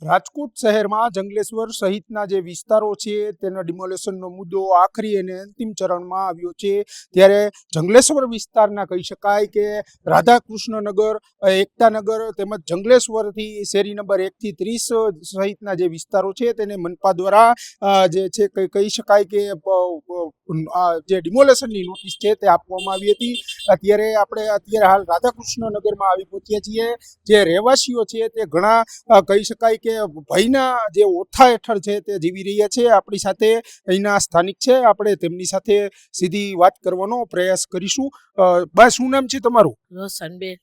રાજકોટ શહેરમાં જંગલેશ્વર સહિતના જે વિસ્તારો છે તેના ડિમોલેશનનો મુદ્દો આખરી અને અંતિમ ચરણમાં આવ્યો છે। ત્યારે જંગલેશ્વર વિસ્તારના કહી શકાય કે રાધાકૃષ્ણનગર, એકતાનગર તેમજ જંગલેશ્વરથી શેરી નંબર 1 થી 30 સહિતના જે વિસ્તારો છે તેને મનપા દ્વારા જે છે કહી શકાય કે જે ડિમોલેશનની નોટિસ છે તે આપવામાં આવી હતી। અત્યારે આપણે હાલ રાધાકૃષ્ણનગરમાં આવી પહોંચ્યા છીએ। જે રહેવાસીઓ છે તે ઘણા કહી શકાય કે ભયના જે ઓઠા હેઠળ છે તે જીવી રહ્યા છે। આપણી સાથે અહીંના સ્થાનિક છે, આપણે તેમની સાથે સીધી વાત કરવાનો પ્રયાસ કરીશું। બા, શું નામ છે તમારું? રોશનબેન।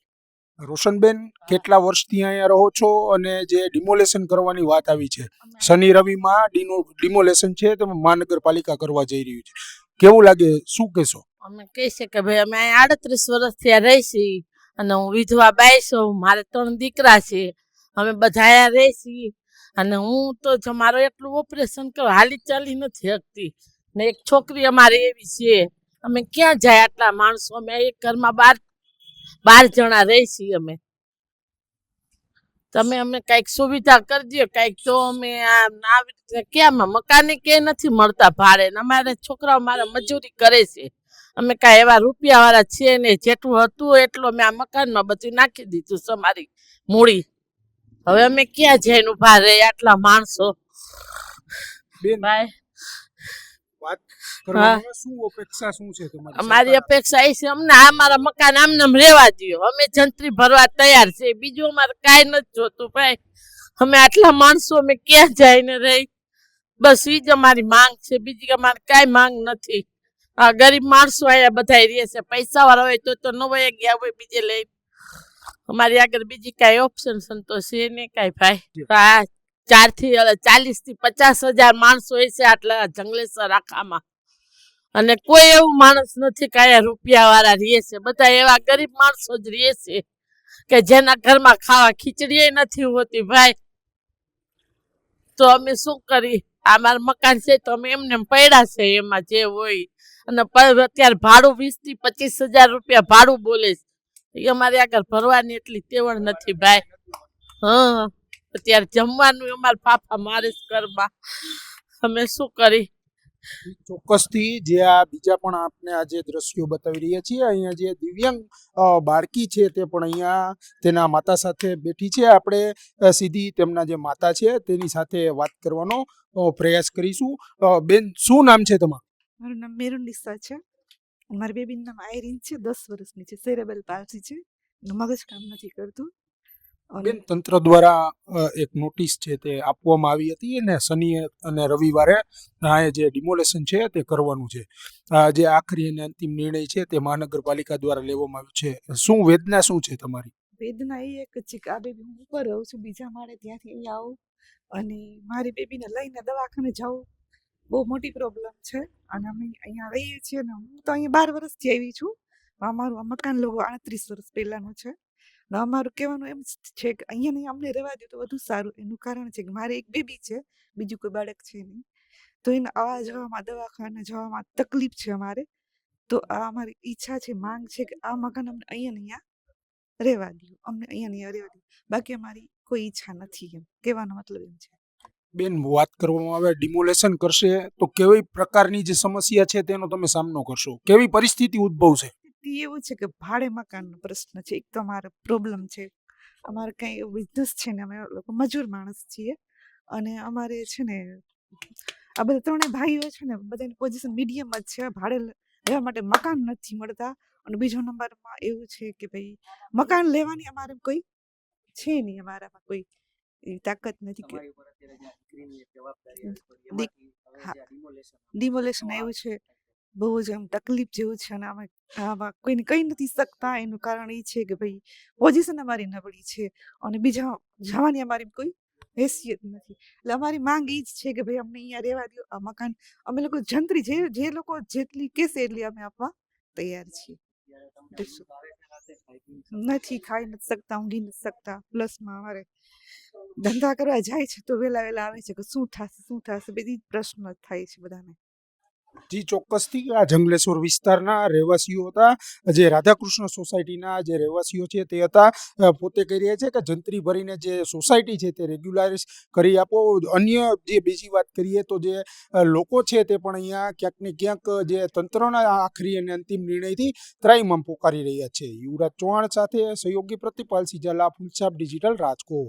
રોશનબેન, કેટલા વર્ષથી અહીંયા રહો છો અને જે ડિમોલેશન કરવાની વાત આવી છે, શનિ રવિમાં ડિમોલેશન છે તે મહાનગરપાલિકા કરવા જઈ રહ્યું છે, કેવું લાગે, શું કહેશો? અમે કહી છે કે ભાઈ અમે 38 વર્ષથી રહીશી અને હું વિધવા બાઈ છું, મારે 3 દીકરા છે, અમે બધા અહીંયા રહીશી અને હું તો મારો એટલું ઓપરેશન કરો હાલી ચાલી નથી શકતી ને એક છોકરી અમારી એવી છે, અમે ક્યાં જાય આટલા માણસો? અમે એક ઘરમાં 12 જણા રહીશી અમે। તમે અમે કઈક સુવિધા કરજો કઈક, તો અમે આવી રીતે ક્યાં મકાને કે નથી મળતા ભાડે, અમારે છોકરાઓ મારા મજૂરી કરે છે, અમે કાંઈ એવા રૂપિયા વાળા છીએ ને, જેટલું હતું એટલું અમે આ મકાનમાં બધું નાખી દીધું છે અમારી મૂડી। હવે અમે ક્યાં જઈને ઉભા રહે આટલા માણસો? બાય વાત કરવામાં શું અપેક્ષા શું છે તમારી? અમારી અપેક્ષા એ છે અમને અમારા મકાન આમને રહેવા દો, અમે જંત્રી ભરવા તૈયાર છે, બીજું અમારે કાંઈ નથી જોતું ભાઈ। અમે આટલા માણસો અમે ક્યાં જઈને રહી? બસ એ જ અમારી માંગ છે, બીજી અમારે કાંઈ માંગ નથી। આ ગરીબ માણસો અહીંયા બધા રહે છે, પૈસા વાળા હોય તો ન વયા ગયા હોય બીજે લઈ, અમારી આગળ બીજી કાંઈ ઓપ્શન સંતોષ છે ને કાંઈ ભાઈ। 4 થી 40 થી 50 હજાર માણસો હોય છે આટલા જંગલેશ્વર આખામાં, અને કોઈ એવું માણસ નથી કે અહીંયા રૂપિયા વાળા રહે છે, બધા એવા ગરીબ માણસો જ રહે છે કે જેના ઘરમાં ખાવા ખીચડી નથી હોતી ભાઈ। તો અમે શું કરી? અમારા મકાન છે તો અમે એમને પડ્યા છે એમાં જે હોય, અને અત્યારે ભાડું 20 થી 25 હજાર રૂપિયા ભાડું બોલે છે, એ અમારે આગળ ભરવાની એટલી તેવડ નથી ભાઈ। હા, અત્યારે જમવાનું અમારા પાપા મારે જ ઘરમાં, અમે શું કરી? ચોક્કસથી જે આ બીજા પણ આપને આ જે દ્રશ્યો બતાવી રહ્યા છીએ, અહીંયા જે દિવ્યાંગ બાળકી છે તે પણ અહીંયા તેના માતા સાથે બેઠી છે। આપણે સીધી તેમના જે માતા છે તેની સાથે વાત કરવાનો પ્રયાસ કરીશું। બેન, શું નામ છે તમારું? મારું નામ મેરુનિસા છે, મારી બેબીનું નામ આયરીન છે, 10 વર્ષની છે, સેરેબલ પાલ્સી છે, મગજ કામ નથી કરતું। બેન, તંત્ર દ્વારા એક નોટિસ છે તે આપવામાં આવી હતી અને શનિ અને રવિવારે આ જે ડિમોલેશન છે તે કરવાનું છે, જે આખરી અને અંતિમ નિર્ણય છે તે મહાનગરપાલિકા દ્વારા લેવામાં આવ્યો છે, શું વેદના શું છે તમારી? વેદના એ એક છે કે આ બેબી હું ઉપર રહું છું, બીજા માળે ત્યાંથી અહીંયા આવું અને મારી બેબીને લઈને દવાખાને જવું બહુ મોટી પ્રોબ્લેમ છે, અને અમે અહીંયા રહીએ છીએ ને, હું તો અહીંયા 12 વર્ષથી આવી છું, અમારું આ મકાન લોકો 38 વર્ષ પહેલાંનું છે ને અમારું કહેવાનું એમ છે કે અહીંયા નહીં અમને રહેવા દે તો વધુ સારું। એનું કારણ છે કે મારે એક બેબી છે, બીજું કોઈ બાળક છે નહીં, તો એને આવવા જવામાં દવાખાને જવામાં તકલીફ છે અમારે, તો આ અમારી ઈચ્છા છે, માંગ છે કે આ મકાન અમને અહીંયા રહેવા દો, અમને અહીંયા રહેવા દો, બાકી અમારી કોઈ ઈચ્છા નથી, એમ કહેવાનો મતલબ એમ છે। બેન, વાત કરવામાં આવે ડિમોલેશન કરશે તો કેવી પ્રકારની જે સમસ્યા છે તેનો તમે સામનો કરશો, કેવી પરિસ્થિતિ ઉદ્ભવશે? એવું છે કે ભાડે મકાનનો પ્રશ્ન છે, એક તો અમારો પ્રોબ્લેમ છે, અમારે કંઈ એવું બિઝનેસ છે ને, અમે લોકો મજૂર માણસ છીએ, અને અમારે છે ને આ બધા 3 ભાઈઓ છે ને બધાની પોઝિશન મીડિયમ જ છે, ભાડે રહેવા માટે મકાન નથી મળતા, અને બીજો નંબરમાં એવું છે કે ભાઈ મકાન લેવાની અમારે કોઈ છે નહીં, અમારામાં કોઈ એવી તાકાત નથી કે ડિમોલેશન આવ્યું છે, બહુ જ એમ તકલીફ જેવું છે, અને આમાં કોઈને કહી નથી શકતા, એનું કારણ એ છે કે ભાઈ પોઝિશન અમારી નબળી છે, અને બીજા જવાની અમારી કોઈ હેસિયત નથી, એટલે અમારી માંગ એ જ છે કે ભાઈ અમને અહીંયા રહેવા દો, આ મકાન અમે લોકો જંત્રી જે લોકો જેટલી કહેશે એટલી અમે આપવા તૈયાર છીએ। નથી ખાઈ નથી શકતા, ઊંઘી નથી શકતા, પ્લસમાં અમારે ધંધા કરવા જાય છે તો વહેલા આવે છે કે શું થશે બધી પ્રશ્ન થાય છે બધાને। જી ચોક્કસથી આ જંગલેશ્વર વિસ્તારના રહેવાસીઓ હતા, જે રાધાકૃષ્ણ સોસાયટીના જે રહેવાસીઓ છે તે હતા. પોતે કહી રહ્યા છે કે જંત્રી ભરીને જે સોસાયટી છે તે રેગ્યુલાઇઝ કરી આપો. અન્ય જે બીજી વાત કરીએ તો જે લોકો છે તે પણ અહીંયા ક્યાંક ને ક્યાંક જે તંત્રના આખરી અને અંતિમ નિર્ણયથી ત્રાહિમામ પોકારી રહ્યા છે. યુવરાજ ચૌહાણ સાથે સહયોગી પ્રતિપાલ સિજાલા, ફૂલછાપ ડિજિટલ, રાજકોટ.